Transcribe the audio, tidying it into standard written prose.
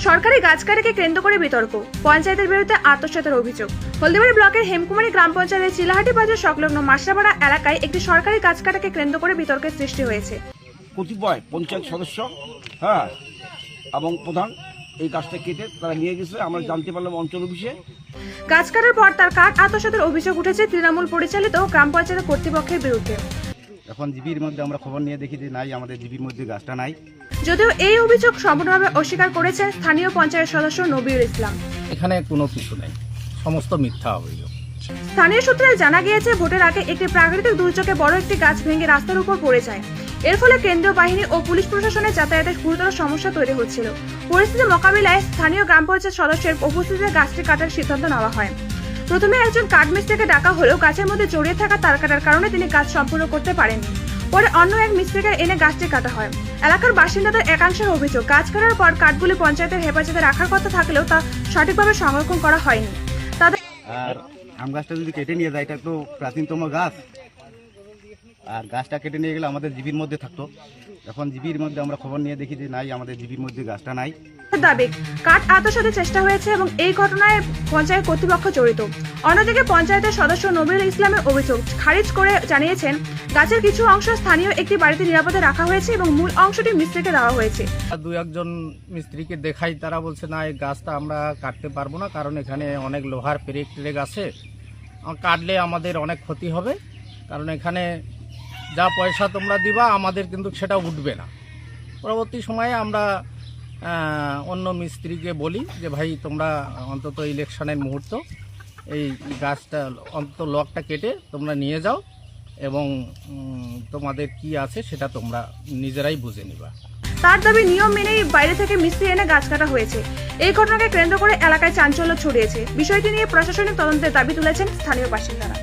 সরকারি গাছ কাটাকে কেন্দ্র করে বিতর্ক, পঞ্চায়েতের বিরুদ্ধে আত্মসাতের অভিযোগ। হলদিবাড়ি ব্লকের হেমকুমারী গ্রাম পঞ্চায়েতের চিলাহাটি বাজার সংলগ্ন মাসরাপাড়া এলাকায় একটি সরকারি গাছ কাটাকে কেন্দ্র করে বিতর্কের সৃষ্টি হয়েছে। কতিপয় পঞ্চায়েত সদস্য এবং প্রধান এই গাছটা কেটে তারা নিয়ে গেছে, আমরা জানতে পারলাম অঞ্চল অফিসে। গাছ কাটার পর তার কাঠ আত্মসাতের অভিযোগ উঠেছে তৃণমূল পরিচালিত গ্রাম পঞ্চায়েত কর্তৃপক্ষের বিরুদ্ধে। এখন জিবির মধ্যে আমরা খবর নিয়ে দেখি যে নাই, আমাদের জিবির মধ্যে গাছটা নাই। যদিও এই অভিযোগ সম্পূর্ণভাবে অস্বীকার করেছেন স্থানীয় পঞ্চায়েত সদস্য নবীর ইসলাম। এখানে কোনো কিছু নেই, সমস্ত মিথ্যা অভিযোগ। স্থানীয় সূত্রে জানা গিয়েছে, ভোটের আগে একটি প্রাকৃতিক দুর্যোগে বড় একটি গাছ ভেঙে রাস্তার উপর পড়ে যায়। এর ফলে কেন্দ্রীয় বাহিনী ও পুলিশ প্রশাসনের যাতায়াতের গুরুতর সমস্যা তৈরি হচ্ছিল। পরিস্থিতি মোকাবিলায় স্থানীয় গ্রাম পঞ্চায়েত সদস্যের উপস্থিতিতে গাছটি কাটার সিদ্ধান্ত নেওয়া হয়। প্রথমে একজন কাঠমিস্ত্রিকে ডাকা হলেও গাছের মধ্যে জড়িয়ে থাকা তার কাটার কারণে তিনি কাজ সম্পূর্ণ করতে পারেননি। পরে অন্য এক মিস্ত্রিকে এনে গাছটি কাটা হয়। এলাকার বাসিন্দাদের একাংশের অভিযোগ, গাছ কাটার পর কাঠগুলি পঞ্চায়েতের হেফাজতে রাখার কথা থাকলেও তা সঠিকভাবে সংরক্ষণ করা হয়নি। তাদের আর আম গাছটা যদি কেটে নিয়ে যায়, এটা তো প্রাচীনতম গাছ, আর গাছটা কেটে নিয়ে গেলে আমাদের জিবির মধ্যে থাকতো। এখন জিবির মধ্যে আমরা খবর নিয়ে দেখি যে নাই, আমাদের জিবির মধ্যে গাছটা নাই। দাবি, কাঠ আত্মসাতের চেষ্টা হয়েছে এবং এই ঘটনায় পঞ্চায়েত কর্তৃপক্ষ জড়িত। অন্যদিকে পঞ্চায়েতের সদস্য নবীর ইসলামের অভিযোগ খারিজ করে জানিয়েছেন, গাছের কিছু অংশ স্থানীয় একটি বাড়িতে নিরাপদে রাখা হয়েছে এবং মূল অংশটি মিস্ত্রিকে দেওয়া হয়েছে। দু একজন মিস্ত্রিকে দেখাই, তারা বলছে না, এই গাছটা আমরা কাটতে পারবো না, কারণ এখানে অনেক লোহার পেরেক টেরেক আছে, কাটলে আমাদের অনেক ক্ষতি হবে, কারণ এখানে যা পয়সা তোমরা দিবা আমাদের কিন্তু সেটা উঠবে না। পরবর্তী সময়ে আমরা অন্য মিস্ত্রিকে বলি যে ভাই, তোমরা অন্তত ইলেকশনের মুহূর্ত এই গাছটা অন্তত লকটা কেটে তোমরা নিয়ে যাও এবং তোমাদের কি আছে সেটা তোমরা নিজেরাই বুঝে নিবা। তার দাবি, নিয়ম মেনেই বাইরে থেকে মিস্ত্রি এনে গাছ কাটা হয়েছে। এই ঘটনাকে কেন্দ্র করে এলাকায় চাঞ্চল্য ছড়িয়েছে। বিষয়টি নিয়ে প্রশাসনিক তদন্তের দাবি তুলেছেন স্থানীয় বাসিন্দারা।